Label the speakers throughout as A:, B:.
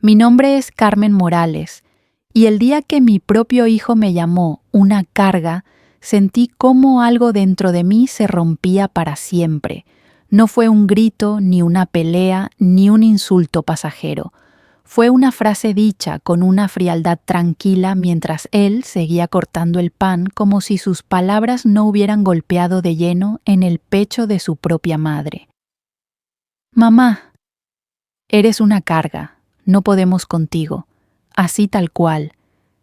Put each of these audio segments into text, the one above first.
A: Mi nombre es Carmen Morales, y el día que mi propio hijo me llamó una carga, sentí cómo algo dentro de mí se rompía para siempre. No fue un grito, ni una pelea, ni un insulto pasajero. Fue una frase dicha con una frialdad tranquila mientras él seguía cortando el pan como si sus palabras no hubieran golpeado de lleno en el pecho de su propia madre. Mamá, eres una carga. No podemos contigo, así tal cual,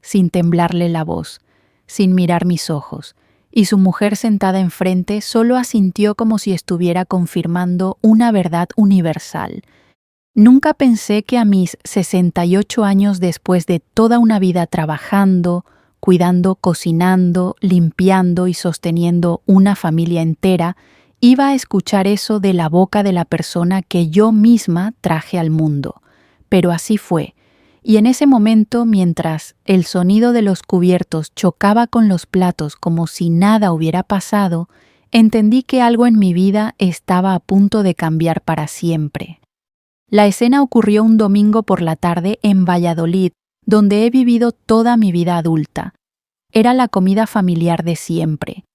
A: sin temblarle la voz, sin mirar mis ojos, y su mujer sentada enfrente solo asintió como si estuviera confirmando una verdad universal. Nunca pensé que a mis 68 años, después de toda una vida trabajando, cuidando, cocinando, limpiando y sosteniendo una familia entera, iba a escuchar eso de la boca de la persona que yo misma traje al mundo. Pero así fue, y en ese momento, mientras el sonido de los cubiertos chocaba con los platos como si nada hubiera pasado, entendí que algo en mi vida estaba a punto de cambiar para siempre. La escena ocurrió un domingo por la tarde en Valladolid, donde he vivido toda mi vida adulta. Era la comida familiar de siempre.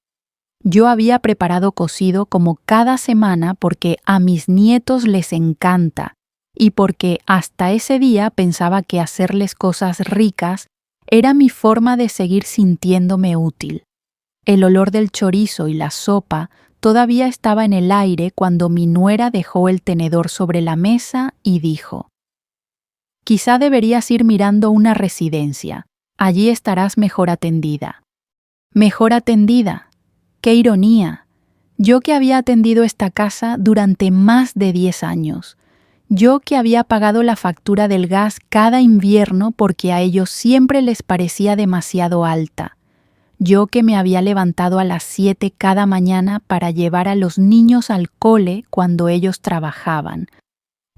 A: Yo había preparado cocido como cada semana porque a mis nietos les encanta, y porque hasta ese día pensaba que hacerles cosas ricas era mi forma de seguir sintiéndome útil. El olor del chorizo y la sopa todavía estaba en el aire cuando mi nuera dejó el tenedor sobre la mesa y dijo: «Quizá deberías ir mirando una residencia. Allí estarás mejor atendida». «¿Mejor atendida? ¡Qué ironía! Yo que había atendido esta casa durante más de 10 años. Yo que había pagado la factura del gas cada invierno porque a ellos siempre les parecía demasiado alta. Yo que me había levantado a las 7 cada mañana para llevar a los niños al cole cuando ellos trabajaban.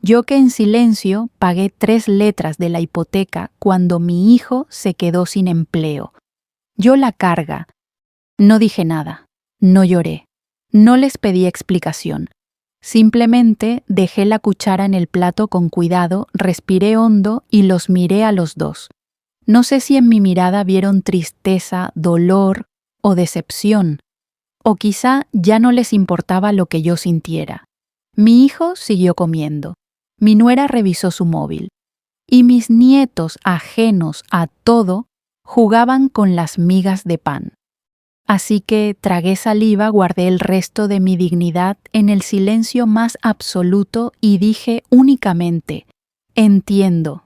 A: Yo que en silencio pagué 3 letras de la hipoteca cuando mi hijo se quedó sin empleo. Yo la carga. No dije nada, no lloré, no les pedí explicación. Simplemente dejé la cuchara en el plato con cuidado, respiré hondo y los miré a los dos. No sé si en mi mirada vieron tristeza, dolor o decepción, o quizá ya no les importaba lo que yo sintiera. Mi hijo siguió comiendo, mi nuera revisó su móvil, y mis nietos, ajenos a todo, jugaban con las migas de pan. Así que tragué saliva, guardé el resto de mi dignidad en el silencio más absoluto y dije únicamente: «Entiendo».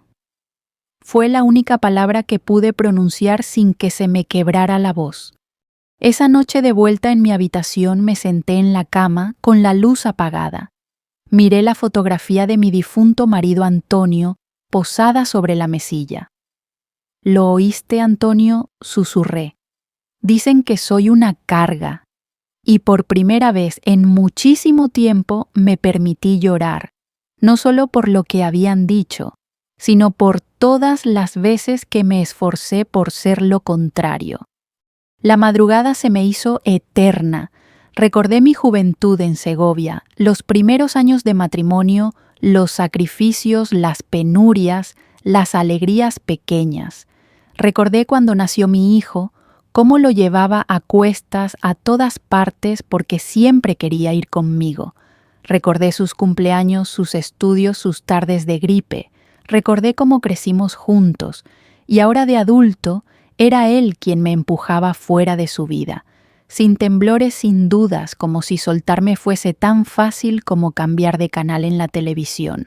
A: Fue la única palabra que pude pronunciar sin que se me quebrara la voz. Esa noche de vuelta en mi habitación me senté en la cama con la luz apagada. Miré la fotografía de mi difunto marido Antonio posada sobre la mesilla. «¿Lo oíste, Antonio?», susurré. «Dicen que soy una carga». Y por primera vez en muchísimo tiempo me permití llorar, no solo por lo que habían dicho, sino por todas las veces que me esforcé por ser lo contrario. La madrugada se me hizo eterna. Recordé mi juventud en Segovia, los primeros años de matrimonio, los sacrificios, las penurias, las alegrías pequeñas. Recordé cuando nació mi hijo, cómo lo llevaba a cuestas a todas partes porque siempre quería ir conmigo. Recordé sus cumpleaños, sus estudios, sus tardes de gripe. Recordé cómo crecimos juntos, y ahora de adulto era él quien me empujaba fuera de su vida, sin temblores, sin dudas, como si soltarme fuese tan fácil como cambiar de canal en la televisión.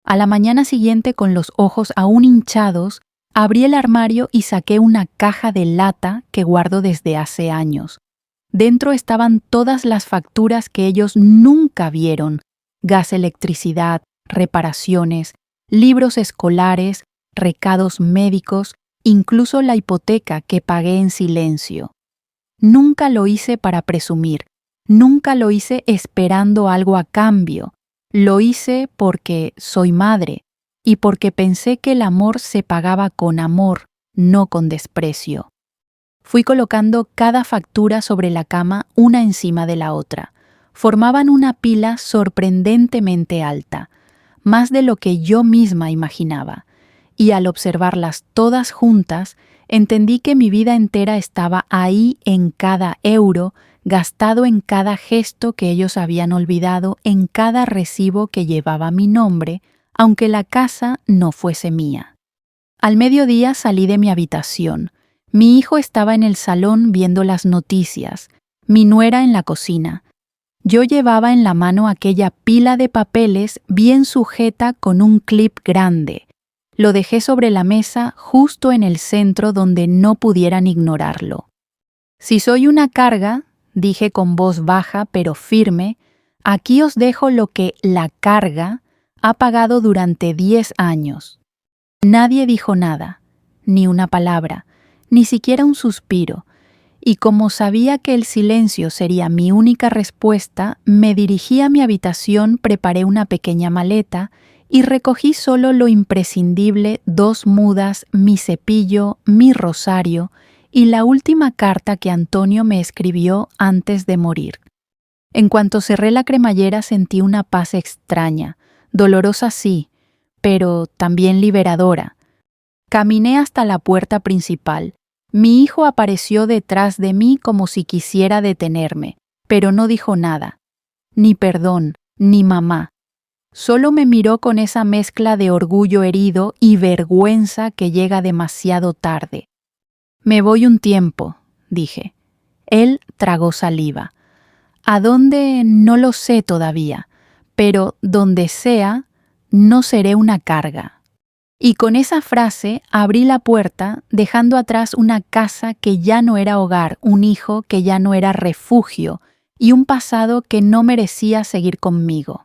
A: A la mañana siguiente, con los ojos aún hinchados, abrí el armario y saqué una caja de lata que guardo desde hace años. Dentro estaban todas las facturas que ellos nunca vieron: gas, electricidad, reparaciones, libros escolares, recados médicos, incluso la hipoteca que pagué en silencio. Nunca lo hice para presumir, nunca lo hice esperando algo a cambio. Lo hice porque soy madre y porque pensé que el amor se pagaba con amor, no con desprecio. Fui colocando cada factura sobre la cama una encima de la otra. Formaban una pila sorprendentemente alta, más de lo que yo misma imaginaba. y al observarlas todas juntas, entendí que mi vida entera estaba ahí en cada euro, gastado en cada gesto que ellos habían olvidado, en cada recibo que llevaba mi nombre, aunque la casa no fuese mía. Al mediodía salí de mi habitación. Mi hijo estaba en el salón viendo las noticias, mi nuera en la cocina. Yo llevaba en la mano aquella pila de papeles bien sujeta con un clip grande. Lo dejé sobre la mesa justo en el centro donde no pudieran ignorarlo. Si soy una carga, dije con voz baja pero firme, aquí os dejo lo que la carga ha pagado durante 10 años. Nadie dijo nada, ni una palabra, ni siquiera un suspiro, y como sabía que el silencio sería mi única respuesta, me dirigí a mi habitación, preparé una pequeña maleta y recogí solo lo imprescindible: 2 mudas, mi cepillo, mi rosario y la última carta que Antonio me escribió antes de morir. En cuanto cerré la cremallera sentí una paz extraña, dolorosa sí, pero también liberadora. Caminé hasta la puerta principal. Mi hijo apareció detrás de mí como si quisiera detenerme, pero no dijo nada. Ni perdón, ni mamá. Solo me miró con esa mezcla de orgullo herido y vergüenza que llega demasiado tarde. Me voy un tiempo, dije. Él tragó saliva. ¿A dónde? No lo sé todavía, pero donde sea, no seré una carga. Y con esa frase abrí la puerta, dejando atrás una casa que ya no era hogar, un hijo que ya no era refugio y un pasado que no merecía seguir conmigo.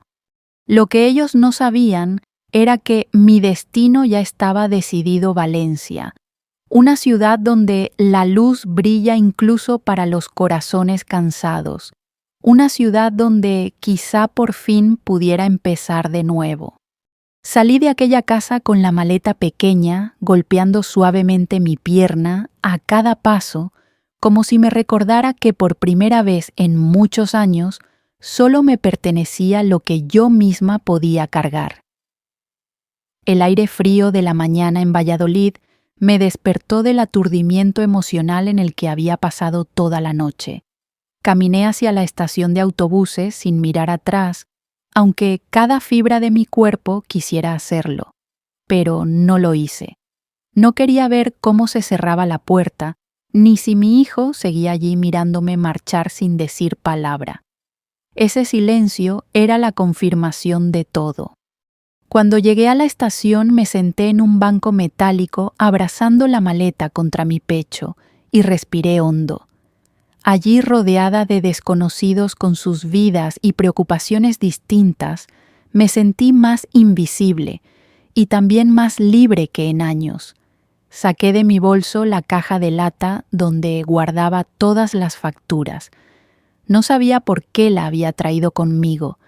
A: Lo que ellos no sabían era que mi destino ya estaba decidido: Valencia, una ciudad donde la luz brilla incluso para los corazones cansados, una ciudad donde quizá por fin pudiera empezar de nuevo. Salí de aquella casa con la maleta pequeña, golpeando suavemente mi pierna a cada paso, como si me recordara que por primera vez en muchos años solo me pertenecía lo que yo misma podía cargar. El aire frío de la mañana en Valladolid me despertó del aturdimiento emocional en el que había pasado toda la noche. Caminé hacia la estación de autobuses sin mirar atrás, aunque cada fibra de mi cuerpo quisiera hacerlo, pero no lo hice. No quería ver cómo se cerraba la puerta, ni si mi hijo seguía allí mirándome marchar sin decir palabra. Ese silencio era la confirmación de todo. Cuando llegué a la estación me senté en un banco metálico abrazando la maleta contra mi pecho y respiré hondo. Allí, rodeada de desconocidos con sus vidas y preocupaciones distintas, me sentí más invisible y también más libre que en años. Saqué de mi bolso la caja de lata donde guardaba todas las facturas. No sabía por qué la había traído conmigo,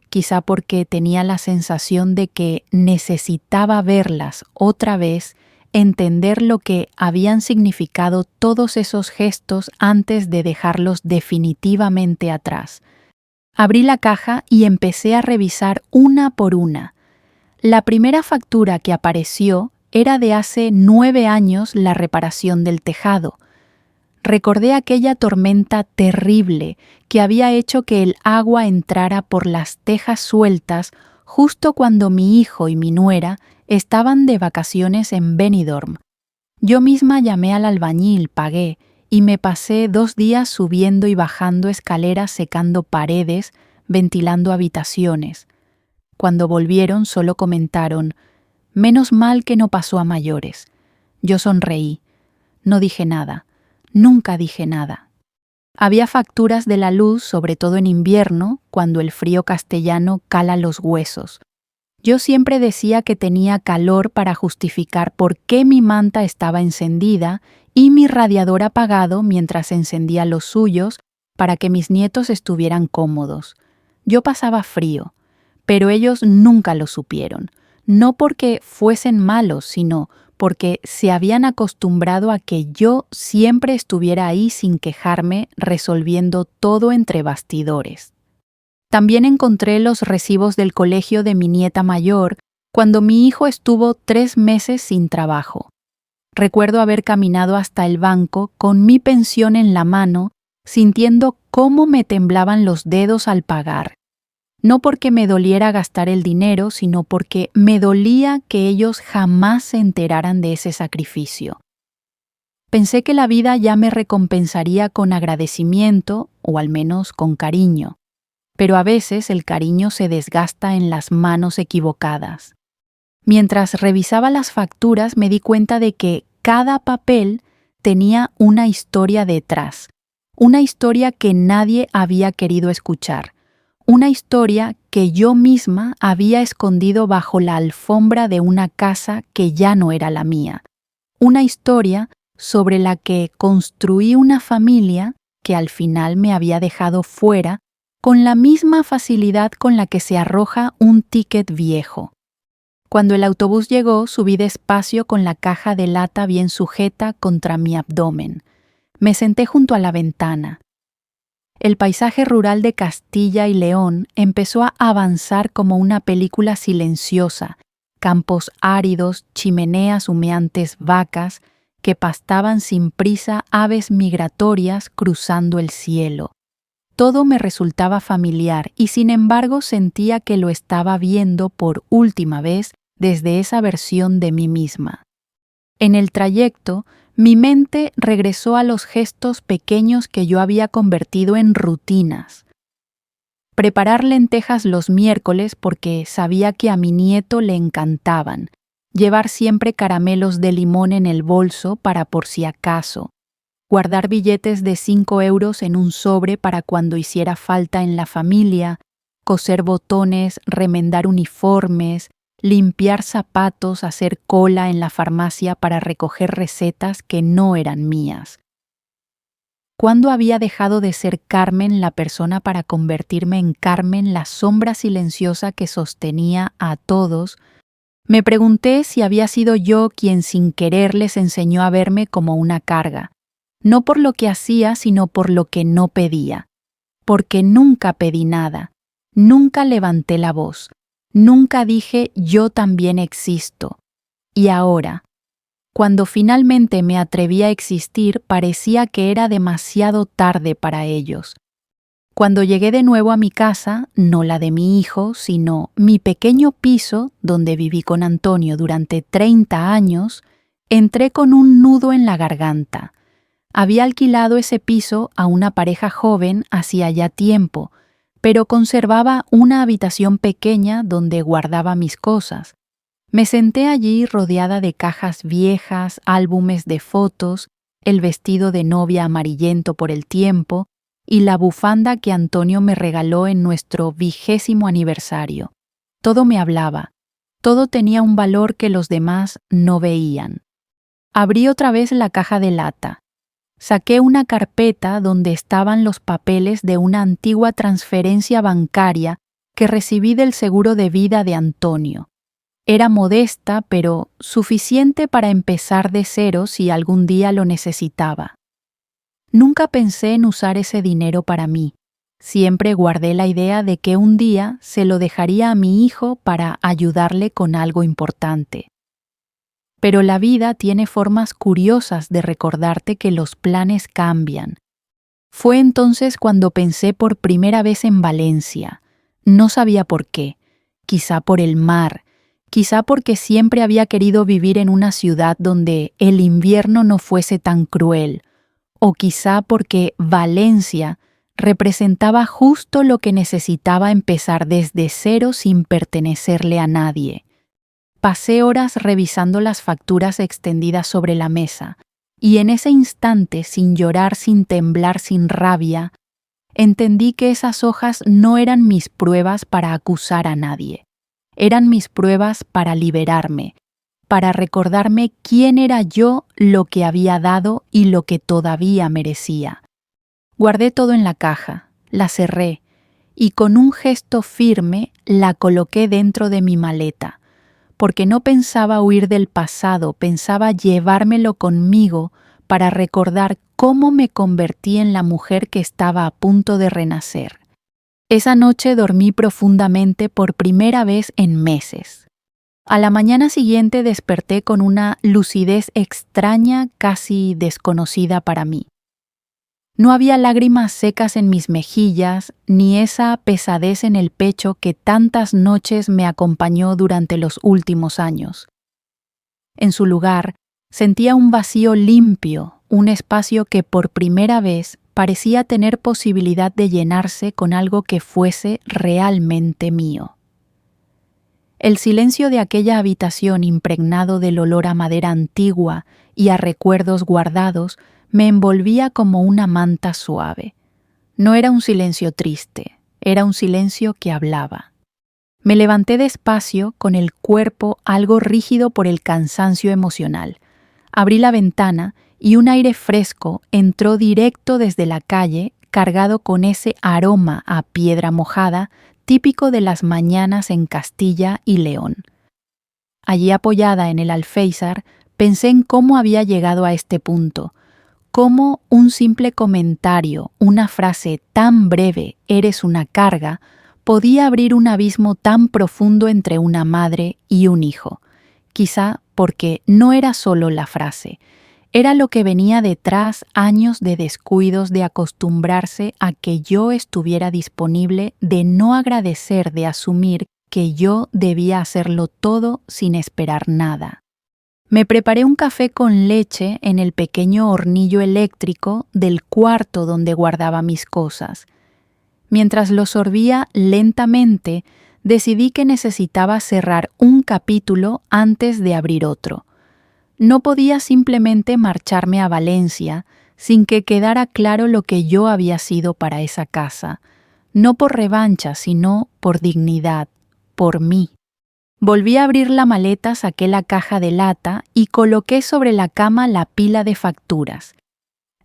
A: quizá porque tenía la sensación de que necesitaba verlas otra vez, entender lo que habían significado todos esos gestos antes de dejarlos definitivamente atrás. Abrí la caja y empecé a revisar una por una. La primera factura que apareció era de hace 9 años, la reparación del tejado. Recordé aquella tormenta terrible que había hecho que el agua entrara por las tejas sueltas justo cuando mi hijo y mi nuera estaban de vacaciones en Benidorm. Yo misma llamé al albañil, pagué y me pasé 2 días subiendo y bajando escaleras, secando paredes, ventilando habitaciones. Cuando volvieron solo comentaron: «Menos mal que no pasó a mayores». Yo sonreí. No dije nada. Nunca dije nada. Había facturas de la luz, sobre todo en invierno, cuando el frío castellano cala los huesos. Yo siempre decía que tenía calor para justificar por qué mi manta estaba encendida y mi radiador apagado mientras encendía los suyos para que mis nietos estuvieran cómodos. Yo pasaba frío, pero ellos nunca lo supieron, no porque fuesen malos, sino porque se habían acostumbrado a que yo siempre estuviera ahí sin quejarme, resolviendo todo entre bastidores. También encontré los recibos del colegio de mi nieta mayor, cuando mi hijo estuvo 3 meses sin trabajo. Recuerdo haber caminado hasta el banco con mi pensión en la mano, sintiendo cómo me temblaban los dedos al pagar. No porque me doliera gastar el dinero, sino porque me dolía que ellos jamás se enteraran de ese sacrificio. Pensé que la vida ya me recompensaría con agradecimiento, o al menos con cariño. Pero a veces el cariño se desgasta en las manos equivocadas. Mientras revisaba las facturas me di cuenta de que cada papel tenía una historia detrás, una historia que nadie había querido escuchar, una historia que yo misma había escondido bajo la alfombra de una casa que ya no era la mía, una historia sobre la que construí una familia que al final me había dejado fuera con la misma facilidad con la que se arroja un ticket viejo. Cuando el autobús llegó, subí despacio con la caja de lata bien sujeta contra mi abdomen. Me senté junto a la ventana. El paisaje rural de Castilla y León empezó a avanzar como una película silenciosa, campos áridos, chimeneas humeantes, vacas que pastaban sin prisa, aves migratorias cruzando el cielo. Todo me resultaba familiar y sin embargo sentía que lo estaba viendo por última vez desde esa versión de mí misma. En el trayecto, mi mente regresó a los gestos pequeños que yo había convertido en rutinas. Preparar lentejas los miércoles porque sabía que a mi nieto le encantaban. Llevar siempre caramelos de limón en el bolso para por si acaso. Guardar billetes de 5 euros en un sobre para cuando hiciera falta en la familia. Coser botones, remendar uniformes, limpiar zapatos, hacer cola en la farmacia para recoger recetas que no eran mías. ¿Cuándo había dejado de ser Carmen la persona para convertirme en Carmen la sombra silenciosa que sostenía a todos? Me pregunté si había sido yo quien sin querer les enseñó a verme como una carga, no por lo que hacía, sino por lo que no pedía. Porque nunca pedí nada, nunca levanté la voz. Nunca dije yo también existo. Y ahora, cuando finalmente me atreví a existir, parecía que era demasiado tarde para ellos. Cuando llegué de nuevo a mi casa, no la de mi hijo, sino mi pequeño piso, donde viví con Antonio durante 30 años, entré con un nudo en la garganta. Había alquilado ese piso a una pareja joven hacía ya tiempo, pero conservaba una habitación pequeña donde guardaba mis cosas. Me senté allí rodeada de cajas viejas, álbumes de fotos, el vestido de novia amarillento por el tiempo y la bufanda que Antonio me regaló en nuestro 20º aniversario. Todo me hablaba, todo tenía un valor que los demás no veían. Abrí otra vez la caja de lata. Saqué una carpeta donde estaban los papeles de una antigua transferencia bancaria que recibí del seguro de vida de Antonio. Era modesta, pero suficiente para empezar de cero si algún día lo necesitaba. Nunca pensé en usar ese dinero para mí. Siempre guardé la idea de que un día se lo dejaría a mi hijo para ayudarle con algo importante. Pero la vida tiene formas curiosas de recordarte que los planes cambian. Fue entonces cuando pensé por primera vez en Valencia. No sabía por qué. Quizá por el mar, quizá porque siempre había querido vivir en una ciudad donde el invierno no fuese tan cruel, o quizá porque Valencia representaba justo lo que necesitaba empezar desde cero sin pertenecerle a nadie. Pasé horas revisando las facturas extendidas sobre la mesa, y en ese instante, sin llorar, sin temblar, sin rabia, entendí que esas hojas no eran mis pruebas para acusar a nadie. Eran mis pruebas para liberarme, para recordarme quién era yo, lo que había dado y lo que todavía merecía. Guardé todo en la caja, la cerré, y con un gesto firme la coloqué dentro de mi maleta, porque no pensaba huir del pasado, pensaba llevármelo conmigo para recordar cómo me convertí en la mujer que estaba a punto de renacer. Esa noche dormí profundamente por primera vez en meses. A la mañana siguiente desperté con una lucidez extraña, casi desconocida para mí. No había lágrimas secas en mis mejillas, ni esa pesadez en el pecho que tantas noches me acompañó durante los últimos años. En su lugar, sentía un vacío limpio, un espacio que por primera vez parecía tener posibilidad de llenarse con algo que fuese realmente mío. El silencio de aquella habitación impregnado del olor a madera antigua y a recuerdos guardados me envolvía como una manta suave. No era un silencio triste, era un silencio que hablaba. Me levanté despacio, con el cuerpo algo rígido por el cansancio emocional. Abrí la ventana y un aire fresco entró directo desde la calle, cargado con ese aroma a piedra mojada típico de las mañanas en Castilla y León. Allí apoyada en el alféizar, pensé en cómo había llegado a este punto, cómo un simple comentario, una frase tan breve, «eres una carga», podía abrir un abismo tan profundo entre una madre y un hijo. Quizá porque no era solo la frase, era lo que venía detrás, años de descuidos, de acostumbrarse a que yo estuviera disponible, de no agradecer, de asumir que yo debía hacerlo todo sin esperar nada. Me preparé un café con leche en el pequeño hornillo eléctrico del cuarto donde guardaba mis cosas. Mientras lo sorbía lentamente, decidí que necesitaba cerrar un capítulo antes de abrir otro. No podía simplemente marcharme a Valencia sin que quedara claro lo que yo había sido para esa casa, no por revancha, sino por dignidad, por mí. Volví a abrir la maleta, saqué la caja de lata y coloqué sobre la cama la pila de facturas.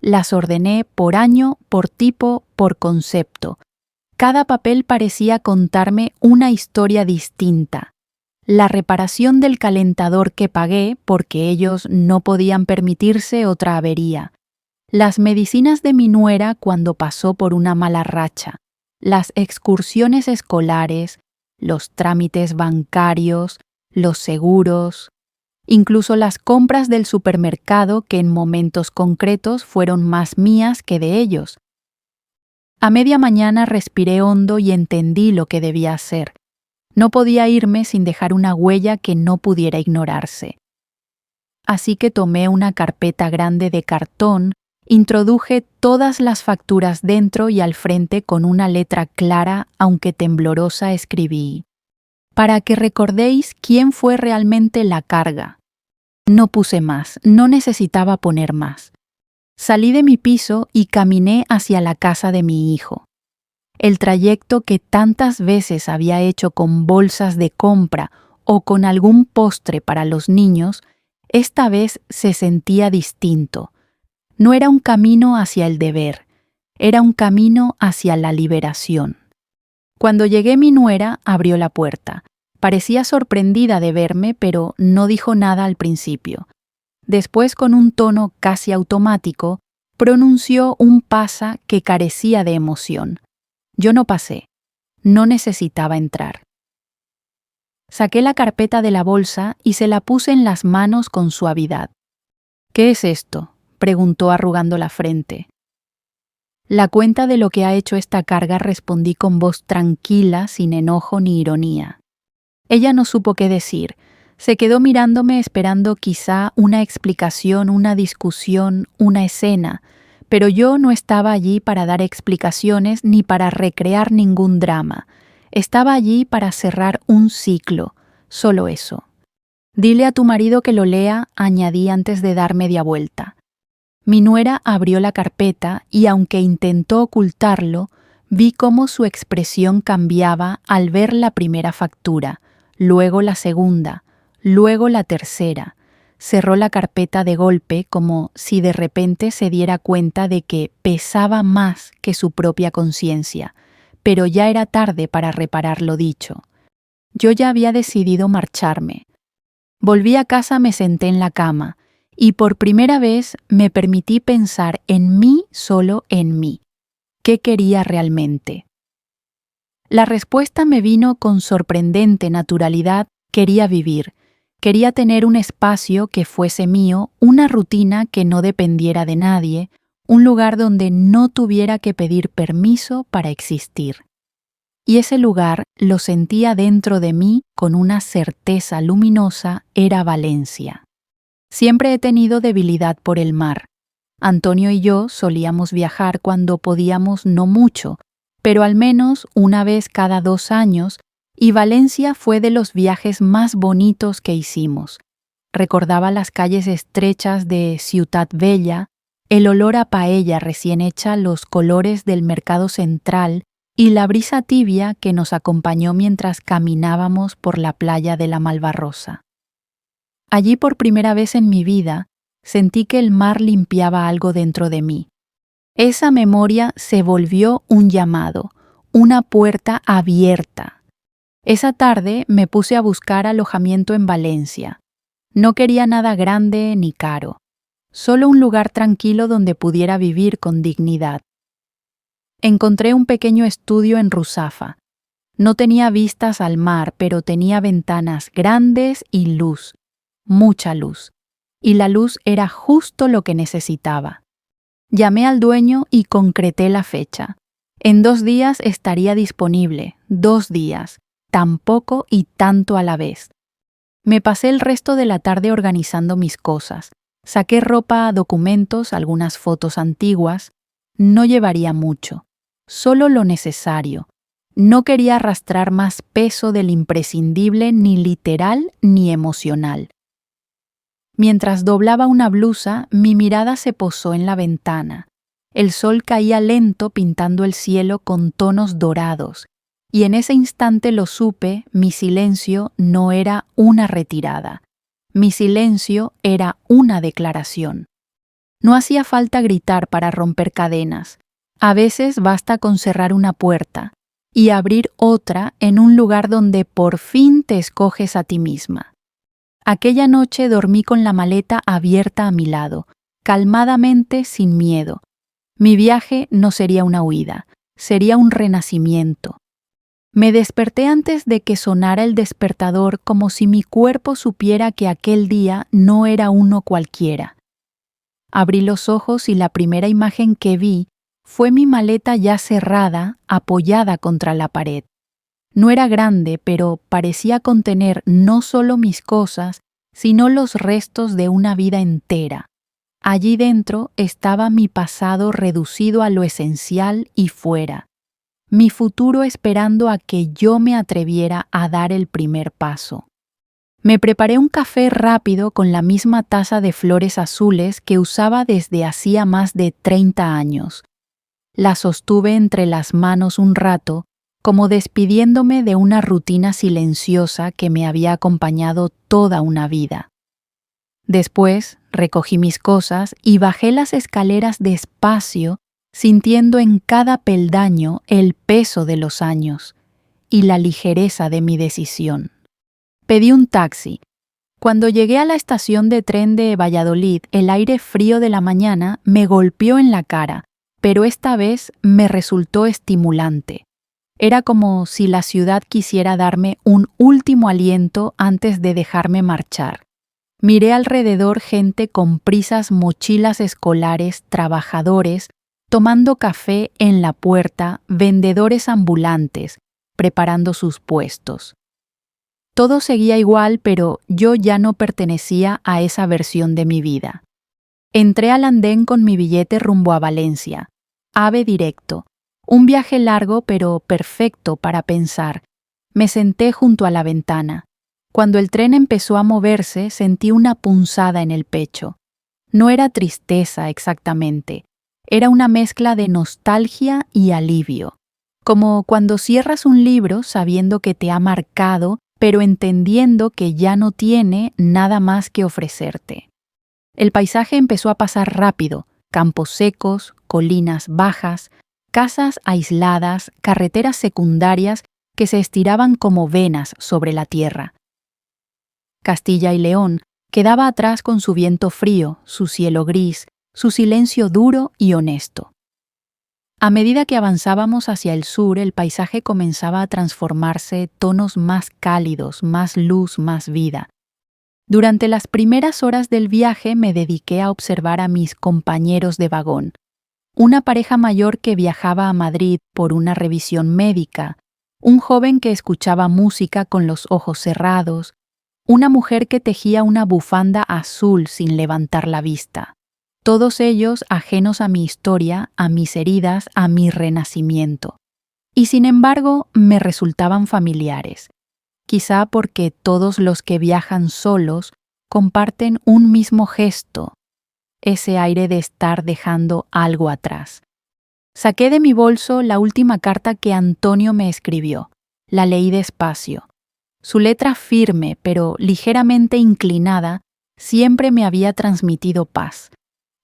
A: Las ordené por año, por tipo, por concepto. Cada papel parecía contarme una historia distinta. La reparación del calentador que pagué porque ellos no podían permitirse otra avería. Las medicinas de mi nuera cuando pasó por una mala racha. Las excursiones escolares, los trámites bancarios, los seguros, incluso las compras del supermercado que en momentos concretos fueron más mías que de ellos. A media mañana respiré hondo y entendí lo que debía hacer. No podía irme sin dejar una huella que no pudiera ignorarse. Así que tomé una carpeta grande de cartón, introduje todas las facturas dentro y al frente con una letra clara, aunque temblorosa, escribí: «Para que recordéis quién fue realmente la carga». No puse más, no necesitaba poner más. Salí de mi piso y caminé hacia la casa de mi hijo. El trayecto que tantas veces había hecho con bolsas de compra o con algún postre para los niños, esta vez se sentía distinto. No era un camino hacia el deber, era un camino hacia la liberación. Cuando llegué, mi nuera abrió la puerta. Parecía sorprendida de verme, pero no dijo nada al principio. Después, con un tono casi automático, pronunció un pasa que carecía de emoción. Yo no pasé. No necesitaba entrar. Saqué la carpeta de la bolsa y se la puse en las manos con suavidad. «¿Qué es esto?», preguntó arrugando la frente. «La cuenta de lo que ha hecho esta carga», respondí con voz tranquila, sin enojo ni ironía. Ella no supo qué decir. Se quedó mirándome esperando quizá una explicación, una discusión, una escena, pero yo no estaba allí para dar explicaciones ni para recrear ningún drama. Estaba allí para cerrar un ciclo, solo eso. «Dile a tu marido que lo lea», añadí antes de dar media vuelta. Mi nuera abrió la carpeta y aunque intentó ocultarlo, vi cómo su expresión cambiaba al ver la primera factura, luego la segunda, luego la tercera. Cerró la carpeta de golpe como si de repente se diera cuenta de que pesaba más que su propia conciencia, pero ya era tarde para reparar lo dicho. Yo ya había decidido marcharme. Volví a casa, me senté en la cama y por primera vez me permití pensar en mí, solo en mí. ¿Qué quería realmente? La respuesta me vino con sorprendente naturalidad Quería vivir. Quería tener un espacio que fuese mío, una rutina que no dependiera de nadie, un lugar donde no tuviera que pedir permiso para existir. Y ese lugar, lo sentía dentro de mí con una certeza luminosa, era Valencia. Siempre he tenido debilidad por el mar. Antonio y yo solíamos viajar cuando podíamos no mucho, pero al menos una vez cada 2 años, y Valencia fue de los viajes más bonitos que hicimos. Recordaba las calles estrechas de Ciutat Vella, el olor a paella recién hecha, los colores del mercado central y la brisa tibia que nos acompañó mientras caminábamos por la playa de la Malvarrosa. Allí por primera vez en mi vida sentí que el mar limpiaba algo dentro de mí. Esa memoria se volvió un llamado, una puerta abierta. Esa tarde me puse a buscar alojamiento en Valencia. No quería nada grande ni caro, solo un lugar tranquilo donde pudiera vivir con dignidad. Encontré un pequeño estudio en Ruzafa. No tenía vistas al mar, pero tenía ventanas grandes y luz, mucha luz. Y la luz era justo lo que necesitaba. Llamé al dueño y concreté la fecha. En 2 días estaría disponible, 2 días, tan poco y tanto a la vez. Me pasé el resto de la tarde organizando mis cosas. Saqué ropa, documentos, algunas fotos antiguas. No llevaría mucho, solo lo necesario. No quería arrastrar más peso del imprescindible, ni literal ni emocional. Mientras doblaba una blusa, mi mirada se posó en la ventana. El sol caía lento pintando el cielo con tonos dorados, y en ese instante lo supe, mi silencio no era una retirada. Mi silencio era una declaración. No hacía falta gritar para romper cadenas. A veces basta con cerrar una puerta y abrir otra en un lugar donde por fin te escoges a ti misma. Aquella noche dormí con la maleta abierta a mi lado, calmadamente, sin miedo. Mi viaje no sería una huida, sería un renacimiento. Me desperté antes de que sonara el despertador, como si mi cuerpo supiera que aquel día no era uno cualquiera. Abrí los ojos y la primera imagen que vi fue mi maleta ya cerrada, apoyada contra la pared. No era grande, pero parecía contener no solo mis cosas, sino los restos de una vida entera. Allí dentro estaba mi pasado reducido a lo esencial y fuera. Mi futuro esperando a que yo me atreviera a dar el primer paso. Me preparé un café rápido con la misma taza de flores azules que usaba desde hacía más de 30 años. La sostuve entre las manos un rato, como despidiéndome de una rutina silenciosa que me había acompañado toda una vida. Después recogí mis cosas y bajé las escaleras despacio, sintiendo en cada peldaño el peso de los años y la ligereza de mi decisión. Pedí un taxi. Cuando llegué a la estación de tren de Valladolid, el aire frío de la mañana me golpeó en la cara, pero esta vez me resultó estimulante. Era como si la ciudad quisiera darme un último aliento antes de dejarme marchar. Miré alrededor gente con prisas, mochilas escolares, trabajadores, tomando café en la puerta, vendedores ambulantes, preparando sus puestos. Todo seguía igual, pero yo ya no pertenecía a esa versión de mi vida. Entré al andén con mi billete rumbo a Valencia. AVE directo. Un viaje largo pero perfecto para pensar. Me senté junto a la ventana. Cuando el tren empezó a moverse, sentí una punzada en el pecho. No era tristeza exactamente. Era una mezcla de nostalgia y alivio. Como cuando cierras un libro sabiendo que te ha marcado, pero entendiendo que ya no tiene nada más que ofrecerte. El paisaje empezó a pasar rápido. Campos secos, colinas bajas, casas aisladas, carreteras secundarias que se estiraban como venas sobre la tierra. Castilla y León quedaba atrás con su viento frío, su cielo gris, su silencio duro y honesto. A medida que avanzábamos hacia el sur, el paisaje comenzaba a transformarse, tonos más cálidos, más luz, más vida. Durante las primeras horas del viaje me dediqué a observar a mis compañeros de vagón. Una pareja mayor que viajaba a Madrid por una revisión médica, un joven que escuchaba música con los ojos cerrados, una mujer que tejía una bufanda azul sin levantar la vista. Todos ellos ajenos a mi historia, a mis heridas, a mi renacimiento. Y sin embargo, me resultaban familiares. Quizá porque todos los que viajan solos comparten un mismo gesto, ese aire de estar dejando algo atrás. Saqué de mi bolso la última carta que Antonio me escribió. La leí despacio. Su letra firme, pero ligeramente inclinada, siempre me había transmitido paz.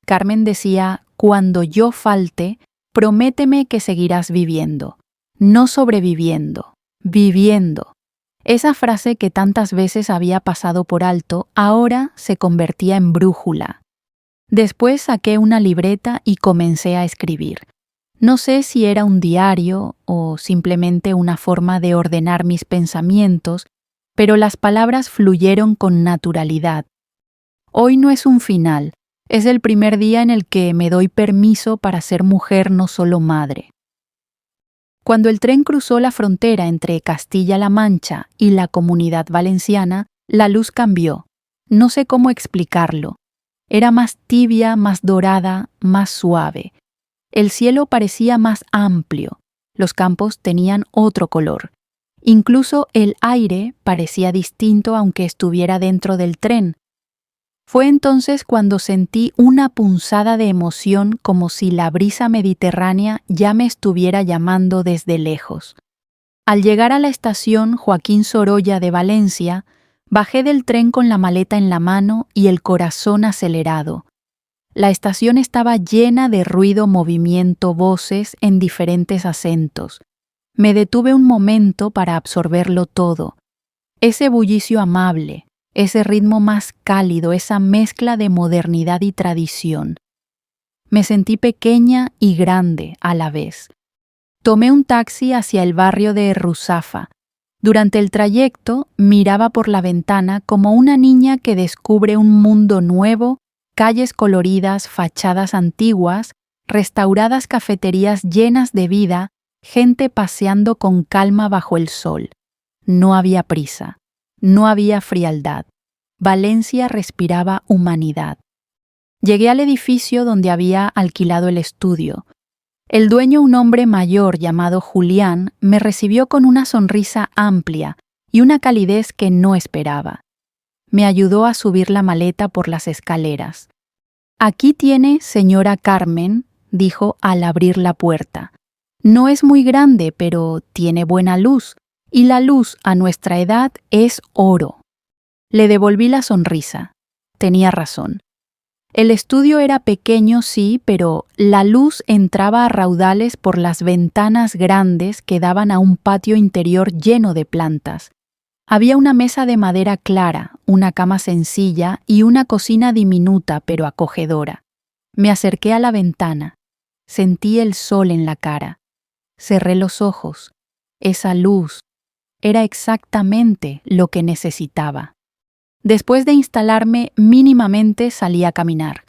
A: Carmen decía: cuando yo falte, prométeme que seguirás viviendo, no sobreviviendo, viviendo. Esa frase que tantas veces había pasado por alto, ahora se convertía en brújula. Después saqué una libreta y comencé a escribir. No sé si era un diario o simplemente una forma de ordenar mis pensamientos, pero las palabras fluyeron con naturalidad. Hoy no es un final. Es el primer día en el que me doy permiso para ser mujer, no solo madre. Cuando el tren cruzó la frontera entre Castilla-La Mancha y la Comunidad Valenciana, la luz cambió. No sé cómo explicarlo. Era más tibia, más dorada, más suave. El cielo parecía más amplio. Los campos tenían otro color. Incluso el aire parecía distinto aunque estuviera dentro del tren. Fue entonces cuando sentí una punzada de emoción, como si la brisa mediterránea ya me estuviera llamando desde lejos. Al llegar a la estación Joaquín Sorolla de Valencia, bajé del tren con la maleta en la mano y el corazón acelerado. La estación estaba llena de ruido, movimiento, voces en diferentes acentos. Me detuve un momento para absorberlo todo. Ese bullicio amable, ese ritmo más cálido, esa mezcla de modernidad y tradición. Me sentí pequeña y grande a la vez. Tomé un taxi hacia el barrio de Ruzafa. Durante el trayecto miraba por la ventana como una niña que descubre un mundo nuevo, calles coloridas, fachadas antiguas, restauradas cafeterías llenas de vida, gente paseando con calma bajo el sol. No había prisa. No había frialdad. Valencia respiraba humanidad. Llegué al edificio donde había alquilado el estudio. El dueño, un hombre mayor llamado Julián, me recibió con una sonrisa amplia y una calidez que no esperaba. Me ayudó a subir la maleta por las escaleras. «Aquí tiene, señora Carmen», dijo al abrir la puerta. «No es muy grande, pero tiene buena luz. Y la luz a nuestra edad es oro». Le devolví la sonrisa. Tenía razón. El estudio era pequeño, sí, pero la luz entraba a raudales por las ventanas grandes que daban a un patio interior lleno de plantas. Había una mesa de madera clara, una cama sencilla y una cocina diminuta pero acogedora. Me acerqué a la ventana. Sentí el sol en la cara. Cerré los ojos. Esa luz era exactamente lo que necesitaba. Después de instalarme mínimamente salí a caminar.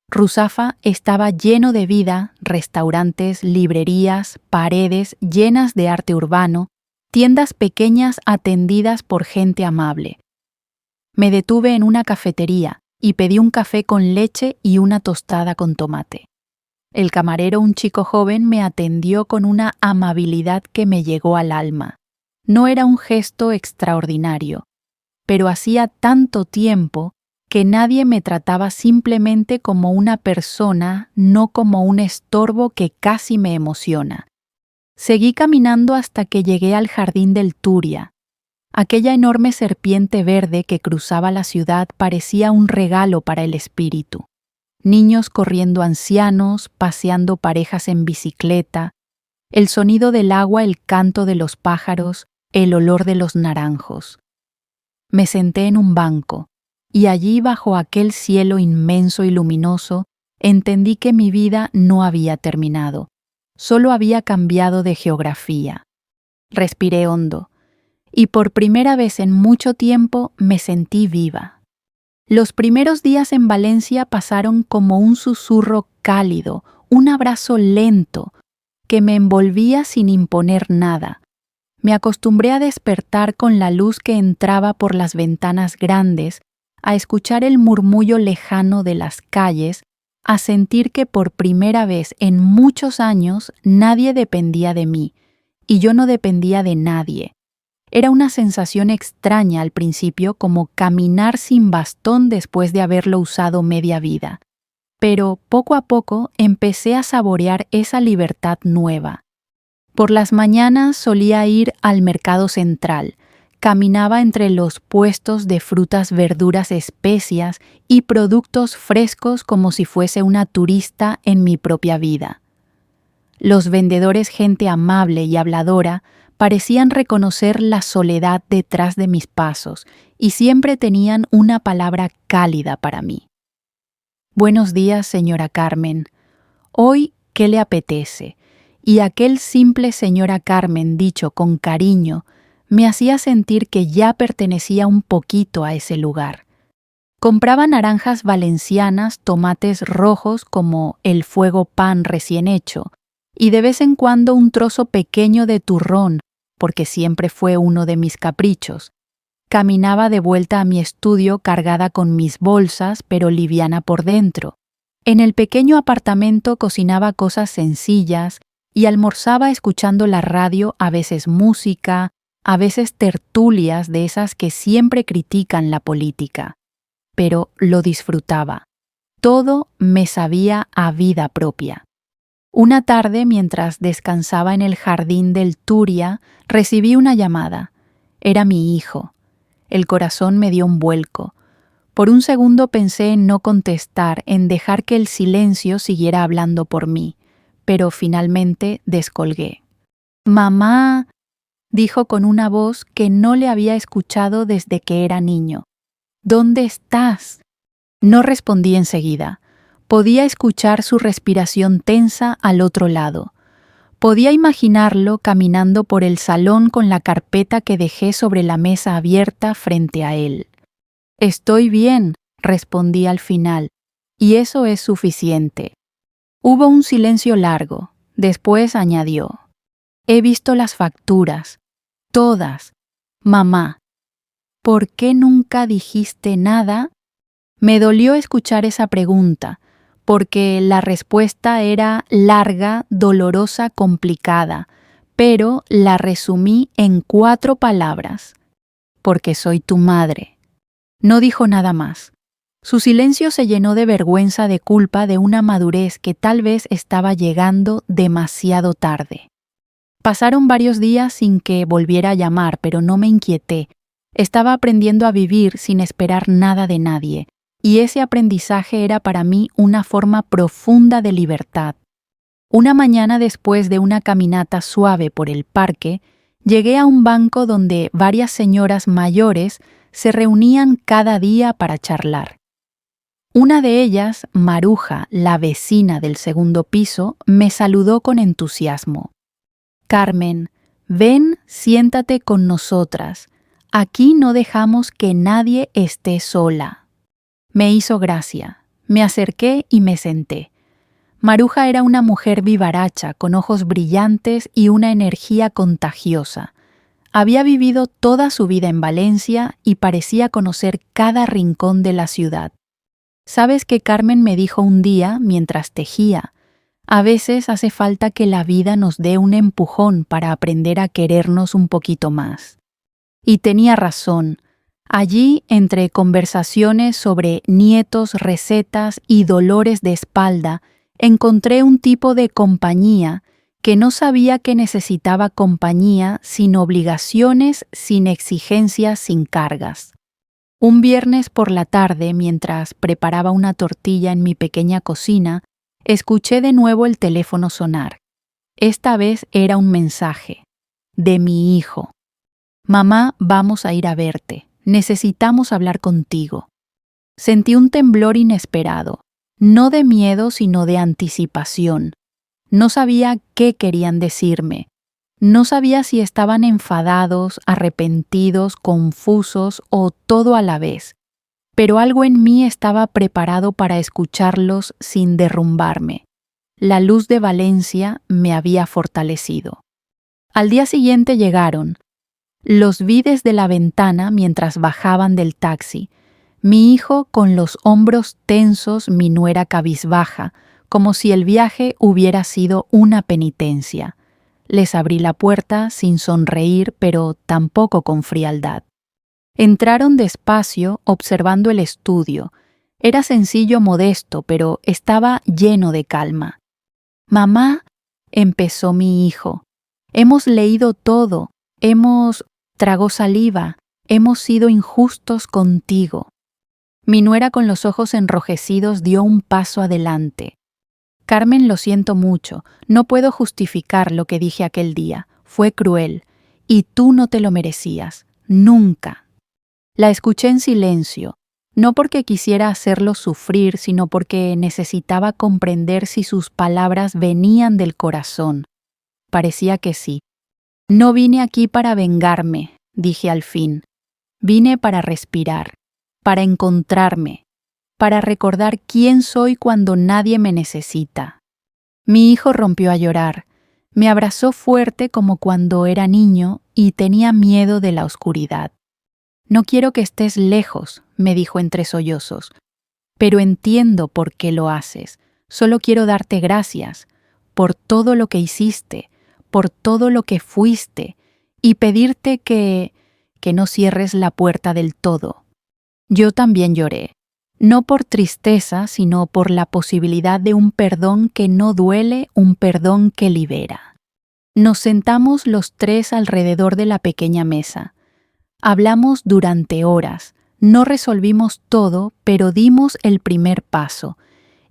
A: Ruzafa estaba lleno de vida, restaurantes, librerías, paredes llenas de arte urbano, tiendas pequeñas atendidas por gente amable. Me detuve en una cafetería y pedí un café con leche y una tostada con tomate. El camarero, un chico joven, me atendió con una amabilidad que me llegó al alma. No era un gesto extraordinario, pero hacía tanto tiempo que nadie me trataba simplemente como una persona, no como un estorbo que casi me emociona. Seguí caminando hasta que llegué al jardín del Turia. Aquella enorme serpiente verde que cruzaba la ciudad parecía un regalo para el espíritu. Niños corriendo, ancianos, paseando parejas en bicicleta, el sonido del agua, el canto de los pájaros, el olor de los naranjos. Me senté en un banco, y allí, bajo aquel cielo inmenso y luminoso, entendí que mi vida no había terminado. solo había cambiado de geografía. Respiré hondo, y por primera vez en mucho tiempo me sentí viva. Los primeros días en Valencia pasaron como un susurro cálido, un abrazo lento, que me envolvía sin imponer nada. Me acostumbré a despertar con la luz que entraba por las ventanas grandes, a escuchar el murmullo lejano de las calles, a sentir que por primera vez en muchos años nadie dependía de mí, y yo no dependía de nadie. Era una sensación extraña al principio, como caminar sin bastón después de haberlo usado media vida. Pero poco a poco empecé a saborear esa libertad nueva. Por las mañanas solía ir al mercado central. Caminaba entre los puestos de frutas, verduras, especias y productos frescos como si fuese una turista en mi propia vida. Los vendedores, gente amable y habladora, parecían reconocer la soledad detrás de mis pasos y siempre tenían una palabra cálida para mí. «Buenos días, señora Carmen. Hoy, ¿qué le apetece?». Y aquel simple señora Carmen dicho con cariño me hacía sentir que ya pertenecía un poquito a ese lugar. Compraba naranjas valencianas, tomates rojos como el fuego pan recién hecho, y de vez en cuando un trozo pequeño de turrón, porque siempre fue uno de mis caprichos. Caminaba de vuelta a mi estudio cargada con mis bolsas, pero liviana por dentro. En el pequeño apartamento cocinaba cosas sencillas y almorzaba escuchando la radio, a veces música, a veces tertulias de esas que siempre critican la política. Pero lo disfrutaba. Todo me sabía a vida propia. Una tarde, mientras descansaba en el jardín del Turia, recibí una llamada. Era mi hijo. El corazón me dio un vuelco. Por un segundo pensé en no contestar, en dejar que el silencio siguiera hablando por mí, pero finalmente descolgué. «Mamá», dijo con una voz que no le había escuchado desde que era niño. «¿Dónde estás?». No respondí enseguida. Podía escuchar su respiración tensa al otro lado. Podía imaginarlo caminando por el salón con la carpeta que dejé sobre la mesa abierta frente a él. «Estoy bien», respondí al final, «y eso es suficiente». Hubo un silencio largo. Después añadió: «He visto las facturas. Todas. Mamá, ¿por qué nunca dijiste nada?». Me dolió escuchar esa pregunta, porque la respuesta era larga, dolorosa, complicada, pero la resumí en 4 palabras: «Porque soy tu madre». No dijo nada más. Su silencio se llenó de vergüenza, de culpa, de una madurez que tal vez estaba llegando demasiado tarde. Pasaron varios días sin que volviera a llamar, pero no me inquieté. Estaba aprendiendo a vivir sin esperar nada de nadie, y ese aprendizaje era para mí una forma profunda de libertad. Una mañana, después de una caminata suave por el parque, llegué a un banco donde varias señoras mayores se reunían cada día para charlar. Una de ellas, Maruja, la vecina del segundo piso, me saludó con entusiasmo. «Carmen, ven, siéntate con nosotras. Aquí no dejamos que nadie esté sola». Me hizo gracia. Me acerqué y me senté. Maruja era una mujer vivaracha, con ojos brillantes y una energía contagiosa. Había vivido toda su vida en Valencia y parecía conocer cada rincón de la ciudad. «¿Sabes qué?», Carmen me dijo un día mientras tejía. «A veces hace falta que la vida nos dé un empujón para aprender a querernos un poquito más». Y tenía razón. Allí, entre conversaciones sobre nietos, recetas y dolores de espalda, encontré un tipo de compañía que no sabía que necesitaba compañía sin obligaciones, sin exigencias, sin cargas. Un viernes por la tarde, mientras preparaba una tortilla en mi pequeña cocina, escuché de nuevo el teléfono sonar. Esta vez era un mensaje de mi hijo. «Mamá, vamos a ir a verte. Necesitamos hablar contigo». Sentí un temblor inesperado, no de miedo, sino de anticipación. No sabía qué querían decirme. No sabía si estaban enfadados, arrepentidos, confusos o todo a la vez, pero algo en mí estaba preparado para escucharlos sin derrumbarme. La luz de Valencia me había fortalecido. Al día siguiente llegaron. Los vi desde la ventana mientras bajaban del taxi. Mi hijo con los hombros tensos, mi nuera cabizbaja, como si el viaje hubiera sido una penitencia. Les abrí la puerta sin sonreír, pero tampoco con frialdad. Entraron despacio, observando el estudio. Era sencillo, modesto, pero estaba lleno de calma. «Mamá», empezó mi hijo, «hemos leído todo, tragó saliva, hemos sido injustos contigo». Mi nuera con los ojos enrojecidos dio un paso adelante. «Carmen, lo siento mucho, no puedo justificar lo que dije aquel día, fue cruel, y tú no te lo merecías, nunca». La escuché en silencio, no porque quisiera hacerlo sufrir, sino porque necesitaba comprender si sus palabras venían del corazón. Parecía que sí. «No vine aquí para vengarme», dije al fin. «Vine para respirar, para encontrarme, para recordar quién soy cuando nadie me necesita». Mi hijo rompió a llorar. Me abrazó fuerte como cuando era niño y tenía miedo de la oscuridad. «No quiero que estés lejos», me dijo entre sollozos, «pero entiendo por qué lo haces. Solo quiero darte gracias por todo lo que hiciste, por todo lo que fuiste, y pedirte que no cierres la puerta del todo». Yo también lloré, no por tristeza, sino por la posibilidad de un perdón que no duele, un perdón que libera. Nos sentamos los tres alrededor de la pequeña mesa. Hablamos durante horas, no resolvimos todo, pero dimos el primer paso,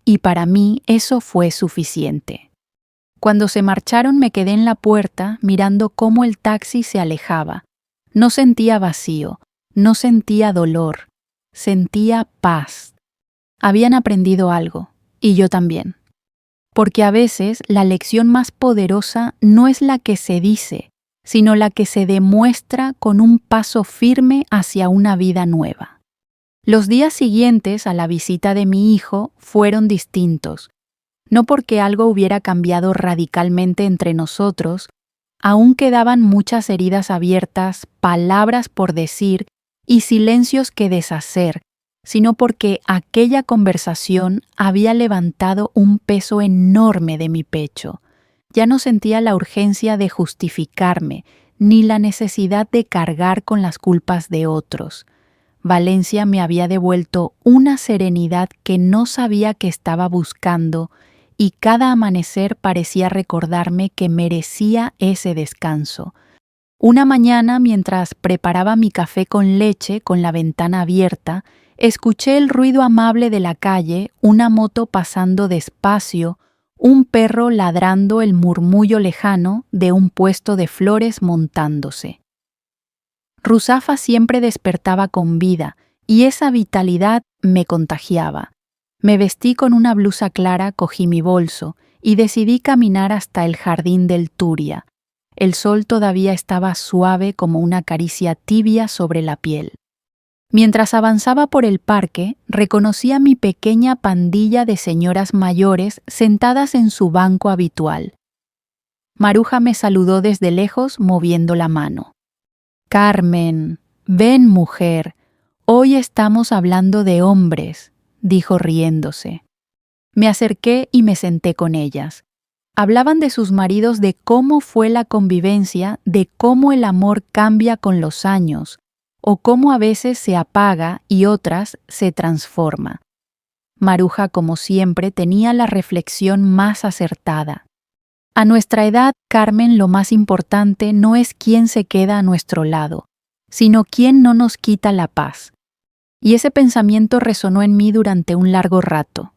A: y para mí eso fue suficiente. Cuando se marcharon me quedé en la puerta mirando cómo el taxi se alejaba. No sentía vacío, no sentía dolor, sentía paz. Habían aprendido algo, y yo también. Porque a veces la lección más poderosa no es la que se dice, sino la que se demuestra con un paso firme hacia una vida nueva. Los días siguientes a la visita de mi hijo fueron distintos, no porque algo hubiera cambiado radicalmente entre nosotros, aún quedaban muchas heridas abiertas, palabras por decir y silencios que deshacer, sino porque aquella conversación había levantado un peso enorme de mi pecho. Ya no sentía la urgencia de justificarme, ni la necesidad de cargar con las culpas de otros. Valencia me había devuelto una serenidad que no sabía que estaba buscando, y cada amanecer parecía recordarme que merecía ese descanso. Una mañana, mientras preparaba mi café con leche con la ventana abierta, escuché el ruido amable de la calle, una moto pasando despacio, un perro ladrando, el murmullo lejano de un puesto de flores montándose. Ruzafa siempre despertaba con vida, y esa vitalidad me contagiaba. Me vestí con una blusa clara, cogí mi bolso, y decidí caminar hasta el jardín del Turia. El sol todavía estaba suave como una caricia tibia sobre la piel. Mientras avanzaba por el parque, reconocí a mi pequeña pandilla de señoras mayores sentadas en su banco habitual. Maruja me saludó desde lejos moviendo la mano. «Carmen, ven, mujer, hoy estamos hablando de hombres», dijo riéndose. Me acerqué y me senté con ellas. Hablaban de sus maridos, de cómo fue la convivencia, de cómo el amor cambia con los años, o cómo a veces se apaga y otras se transforma. Maruja, como siempre, tenía la reflexión más acertada. A nuestra edad, Carmen, lo más importante no es quién se queda a nuestro lado, sino quién no nos quita la paz. Y ese pensamiento resonó en mí durante un largo rato.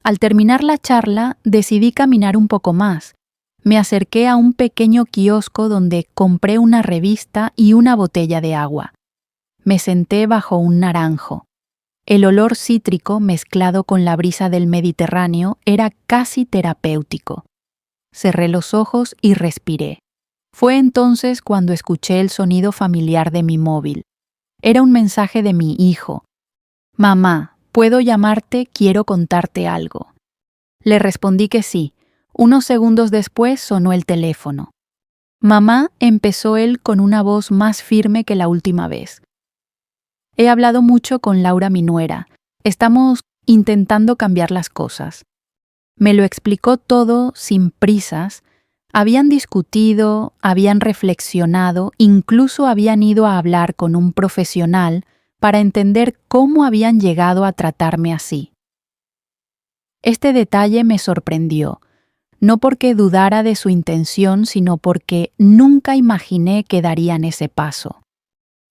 A: Al terminar la charla, decidí caminar un poco más. Me acerqué a un pequeño kiosco donde compré una revista y una botella de agua. Me senté bajo un naranjo. El olor cítrico mezclado con la brisa del Mediterráneo era casi terapéutico. cerré los ojos y respiré. Fue entonces cuando escuché el sonido familiar de mi móvil. Era un mensaje de mi hijo. «Mamá, ¿puedo llamarte? Quiero contarte algo». Le respondí que sí. Unos segundos después sonó el teléfono. «Mamá», empezó él con una voz más firme que la última vez. «He hablado mucho con Laura, mi nuera. Estamos intentando cambiar las cosas». Me lo explicó todo sin prisas. Habían discutido, habían reflexionado, incluso habían ido a hablar con un profesional para entender cómo habían llegado a tratarme así. Este detalle me sorprendió, no porque dudara de su intención, sino porque nunca imaginé que darían ese paso.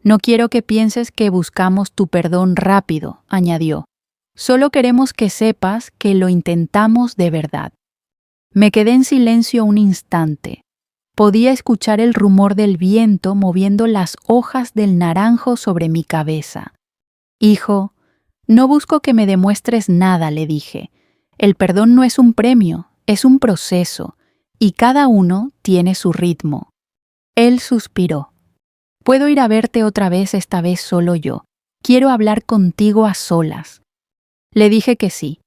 A: «No quiero que pienses que buscamos tu perdón rápido», añadió. «Solo queremos que sepas que lo intentamos de verdad». Me quedé en silencio un instante. Podía escuchar el rumor del viento moviendo las hojas del naranjo sobre mi cabeza. «Hijo, no busco que me demuestres nada», le dije. «El perdón no es un premio, es un proceso, y cada uno tiene su ritmo». Él suspiró. «¿Puedo ir a verte otra vez, esta vez solo yo? Quiero hablar contigo a solas». Le dije que sí.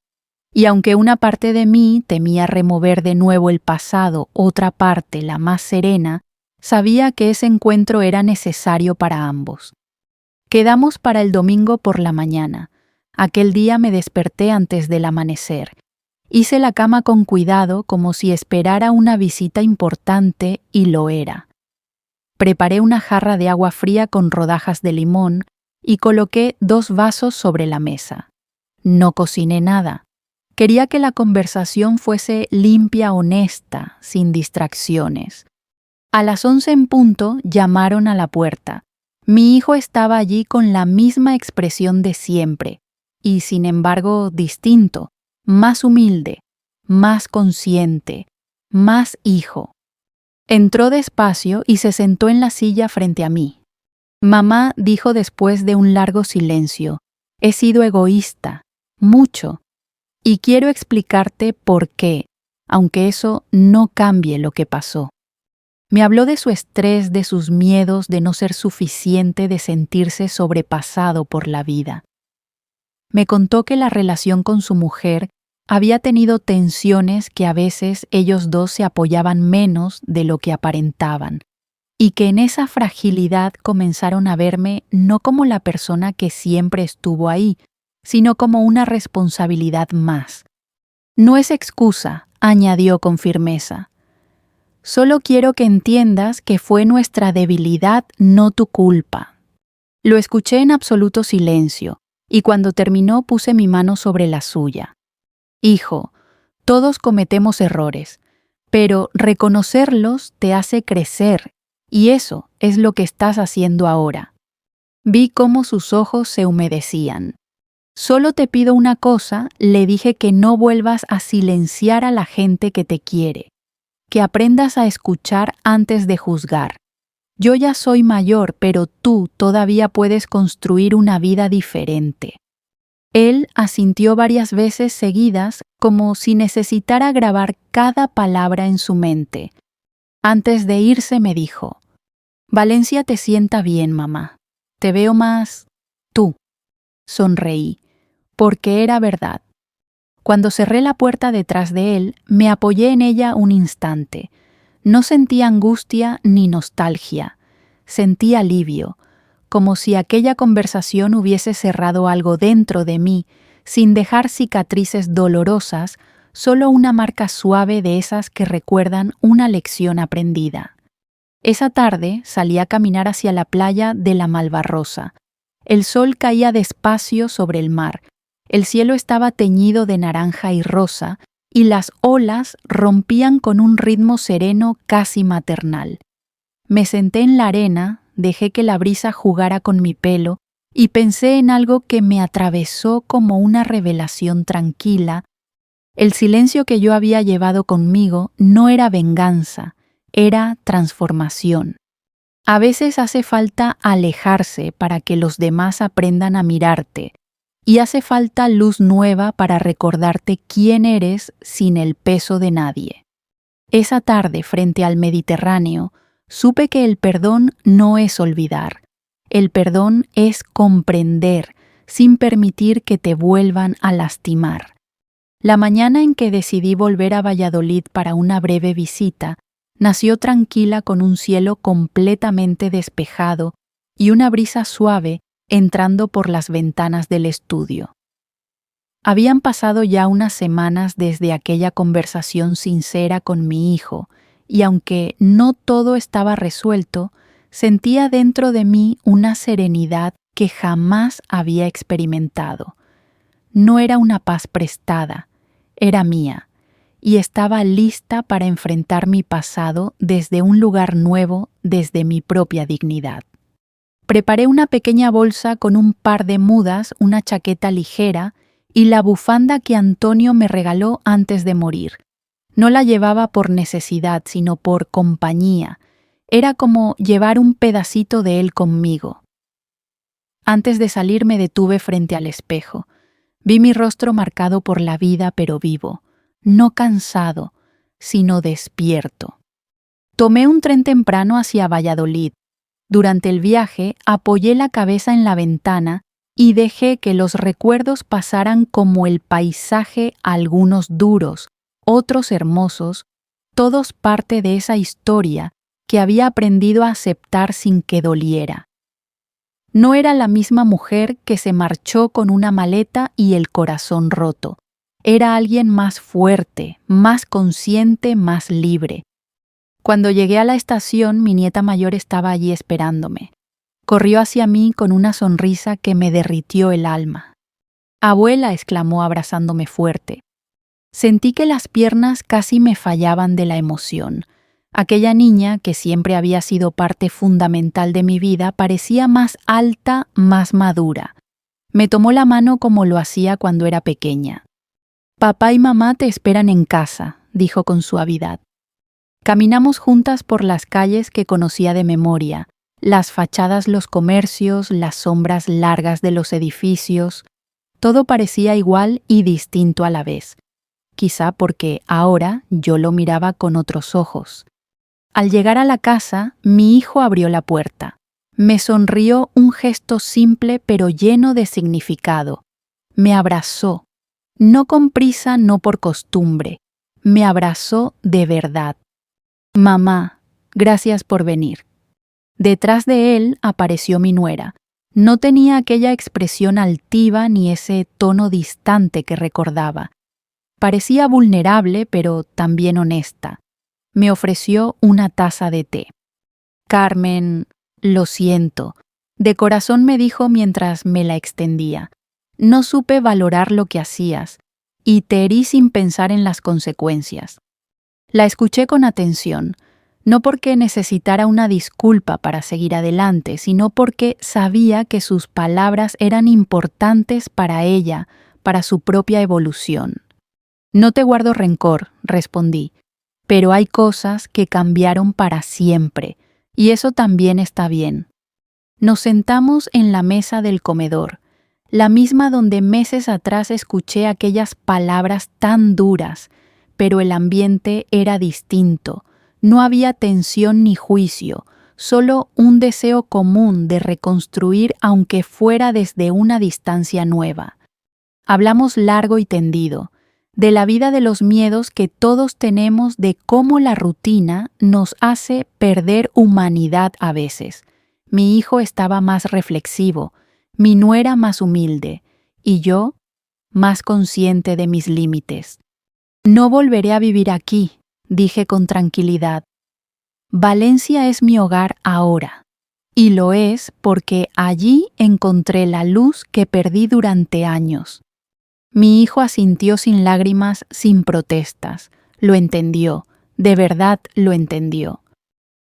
A: Y aunque una parte de mí temía remover de nuevo el pasado, otra parte, la más serena, sabía que ese encuentro era necesario para ambos. Quedamos para el domingo por la mañana. Aquel día me desperté antes del amanecer. Hice la cama con cuidado como si esperara una visita importante, y lo era. Preparé una jarra de agua fría con rodajas de limón y coloqué 2 vasos sobre la mesa. No cociné nada. Quería que la conversación fuese limpia, honesta, sin distracciones. A las 11 en punto llamaron a la puerta. Mi hijo estaba allí con la misma expresión de siempre, y sin embargo distinto, más humilde, más consciente, más hijo. Entró despacio y se sentó en la silla frente a mí. «Mamá», dijo después de un largo silencio, «he sido egoísta, mucho, y quiero explicarte por qué, aunque eso no cambie lo que pasó». Me habló de su estrés, de sus miedos, de no ser suficiente, de sentirse sobrepasado por la vida. Me contó que la relación con su mujer había tenido tensiones, que a veces ellos dos se apoyaban menos de lo que aparentaban, y que en esa fragilidad comenzaron a verme no como la persona que siempre estuvo ahí, sino como una responsabilidad más. «No es excusa», añadió con firmeza. «Solo quiero que entiendas que fue nuestra debilidad, no tu culpa». Lo escuché en absoluto silencio, y cuando terminó puse mi mano sobre la suya. «Hijo, todos cometemos errores, pero reconocerlos te hace crecer, y eso es lo que estás haciendo ahora». Vi cómo sus ojos se humedecían. «Solo te pido una cosa», le dije, «que no vuelvas a silenciar a la gente que te quiere, que aprendas a escuchar antes de juzgar. Yo ya soy mayor, pero tú todavía puedes construir una vida diferente». Él asintió varias veces seguidas, como si necesitara grabar cada palabra en su mente. Antes de irse me dijo: «Valencia te sienta bien, mamá. Te veo más tú». Sonreí, porque era verdad. Cuando cerré la puerta detrás de él, me apoyé en ella un instante. No sentí angustia ni nostalgia. Sentí alivio, como si aquella conversación hubiese cerrado algo dentro de mí, sin dejar cicatrices dolorosas, solo una marca suave de esas que recuerdan una lección aprendida. Esa tarde salí a caminar hacia la playa de la Malvarrosa. El sol caía despacio sobre el mar. El cielo estaba teñido de naranja y rosa, y las olas rompían con un ritmo sereno casi maternal. Me senté en la arena, dejé que la brisa jugara con mi pelo y pensé en algo que me atravesó como una revelación tranquila. El silencio que yo había llevado conmigo no era venganza, era transformación. A veces hace falta alejarse para que los demás aprendan a mirarte, y hace falta luz nueva para recordarte quién eres sin el peso de nadie. Esa tarde, frente al Mediterráneo, supe que el perdón no es olvidar. El perdón es comprender, sin permitir que te vuelvan a lastimar. La mañana en que decidí volver a Valladolid para una breve visita, nació tranquila con un cielo completamente despejado y una brisa suave entrando por las ventanas del estudio. Habían pasado ya unas semanas desde aquella conversación sincera con mi hijo, y aunque no todo estaba resuelto, sentía dentro de mí una serenidad que jamás había experimentado. No era una paz prestada, era mía, y estaba lista para enfrentar mi pasado desde un lugar nuevo, desde mi propia dignidad. Preparé una pequeña bolsa con un par de mudas, una chaqueta ligera y la bufanda que Antonio me regaló antes de morir. No la llevaba por necesidad, sino por compañía. Era como llevar un pedacito de él conmigo. Antes de salir me detuve frente al espejo. Vi mi rostro marcado por la vida, pero vivo, no cansado, sino despierto. Tomé un tren temprano hacia Valladolid. Durante el viaje apoyé la cabeza en la ventana y dejé que los recuerdos pasaran como el paisaje, algunos duros, otros hermosos, todos parte de esa historia que había aprendido a aceptar sin que doliera. No era la misma mujer que se marchó con una maleta y el corazón roto. Era alguien más fuerte, más consciente, más libre. Cuando llegué a la estación, mi nieta mayor estaba allí esperándome. Corrió hacia mí con una sonrisa que me derritió el alma. «Abuela», exclamó abrazándome fuerte. Sentí que las piernas casi me fallaban de la emoción. Aquella niña, que siempre había sido parte fundamental de mi vida, parecía más alta, más madura. Me tomó la mano como lo hacía cuando era pequeña. «Papá y mamá te esperan en casa», dijo con suavidad. Caminamos juntas por las calles que conocía de memoria, las fachadas, los comercios, las sombras largas de los edificios. Todo parecía igual y distinto a la vez. Quizá porque ahora yo lo miraba con otros ojos. Al llegar a la casa, mi hijo abrió la puerta. Me sonrió, un gesto simple pero lleno de significado. Me abrazó, no con prisa, no por costumbre. Me abrazó de verdad. «Mamá, gracias por venir». Detrás de él apareció mi nuera. No tenía aquella expresión altiva ni ese tono distante que recordaba. Parecía vulnerable, pero también honesta. Me ofreció una taza de té. «Carmen, lo siento», de corazón me dijo mientras me la extendía. «No supe valorar lo que hacías, y te herí sin pensar en las consecuencias». La escuché con atención, no porque necesitara una disculpa para seguir adelante, sino porque sabía que sus palabras eran importantes para ella, para su propia evolución. «No te guardo rencor», respondí, «pero hay cosas que cambiaron para siempre, y eso también está bien». Nos sentamos en la mesa del comedor, la misma donde meses atrás escuché aquellas palabras tan duras, pero el ambiente era distinto. No había tensión ni juicio, solo un deseo común de reconstruir aunque fuera desde una distancia nueva. Hablamos largo y tendido, de la vida, de los miedos que todos tenemos, de cómo la rutina nos hace perder humanidad a veces. Mi hijo estaba más reflexivo, mi nuera más humilde, y yo más consciente de mis límites. «No volveré a vivir aquí», dije con tranquilidad. «Valencia es mi hogar ahora, y lo es porque allí encontré la luz que perdí durante años». Mi hijo asintió sin lágrimas, sin protestas. Lo entendió, de verdad lo entendió.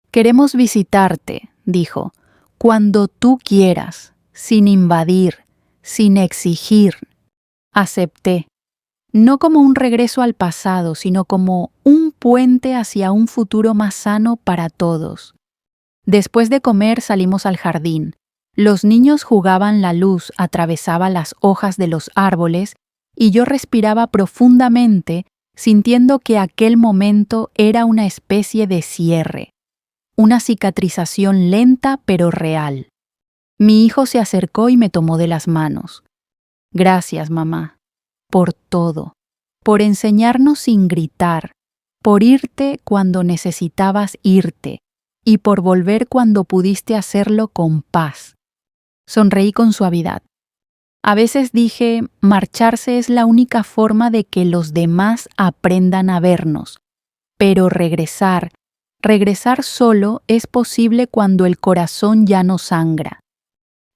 A: «Queremos visitarte», dijo, «cuando tú quieras, sin invadir, sin exigir». Acepté. No como un regreso al pasado, sino como un puente hacia un futuro más sano para todos. Después de comer salimos al jardín. Los niños jugaban, la luz atravesaba las hojas de los árboles y yo respiraba profundamente sintiendo que aquel momento era una especie de cierre, una cicatrización lenta pero real. Mi hijo se acercó y me tomó de las manos. Gracias, mamá, por todo, por enseñarnos sin gritar, por irte cuando necesitabas irte y por volver cuando pudiste hacerlo con paz. Sonreí con suavidad. A veces dije, marcharse es la única forma de que los demás aprendan a vernos, pero regresar solo es posible cuando el corazón ya no sangra.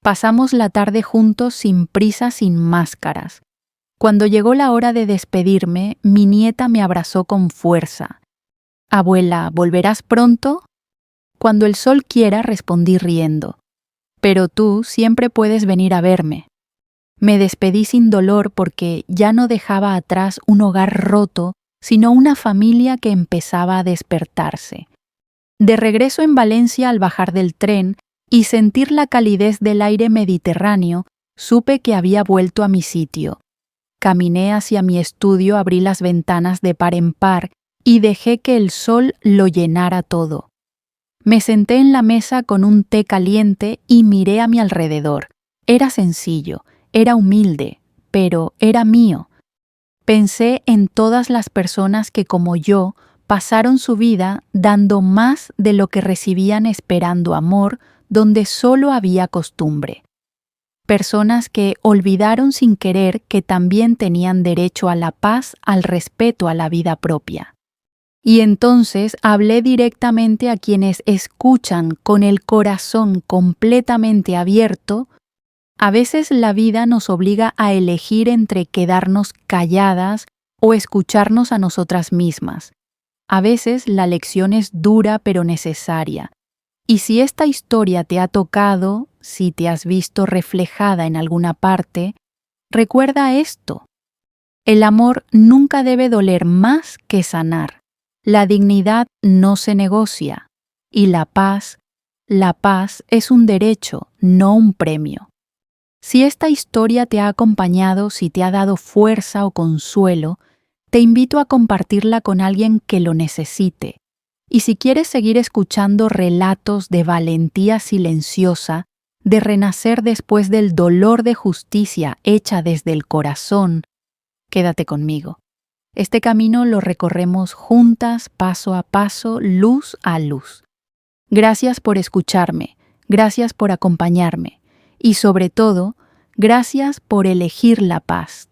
A: Pasamos la tarde juntos sin prisa, sin máscaras. Cuando llegó la hora de despedirme, mi nieta me abrazó con fuerza. Abuela, ¿volverás pronto? Cuando el sol quiera, respondí riendo. Pero tú siempre puedes venir a verme. Me despedí sin dolor porque ya no dejaba atrás un hogar roto, sino una familia que empezaba a despertarse. De regreso en Valencia al bajar del tren y sentir la calidez del aire mediterráneo, supe que había vuelto a mi sitio. Caminé hacia mi estudio, abrí las ventanas de par en par y dejé que el sol lo llenara todo. Me senté en la mesa con un té caliente y miré a mi alrededor. Era sencillo, era humilde, pero era mío. Pensé en todas las personas que, como yo, pasaron su vida dando más de lo que recibían esperando amor, donde solo había costumbre. Personas que olvidaron sin querer que también tenían derecho a la paz, al respeto a la vida propia. Y entonces hablé directamente a quienes escuchan con el corazón completamente abierto. A veces la vida nos obliga a elegir entre quedarnos calladas o escucharnos a nosotras mismas. A veces la lección es dura pero necesaria. Y si esta historia te ha tocado, si te has visto reflejada en alguna parte, recuerda esto. El amor nunca debe doler más que sanar. La dignidad no se negocia. Y la paz es un derecho, no un premio. Si esta historia te ha acompañado, si te ha dado fuerza o consuelo, te invito a compartirla con alguien que lo necesite. Y si quieres seguir escuchando relatos de valentía silenciosa, de renacer después del dolor de justicia hecha desde el corazón, quédate conmigo. Este camino lo recorremos juntas, paso a paso, luz a luz. Gracias por escucharme, gracias por acompañarme y sobre todo, gracias por elegir la paz.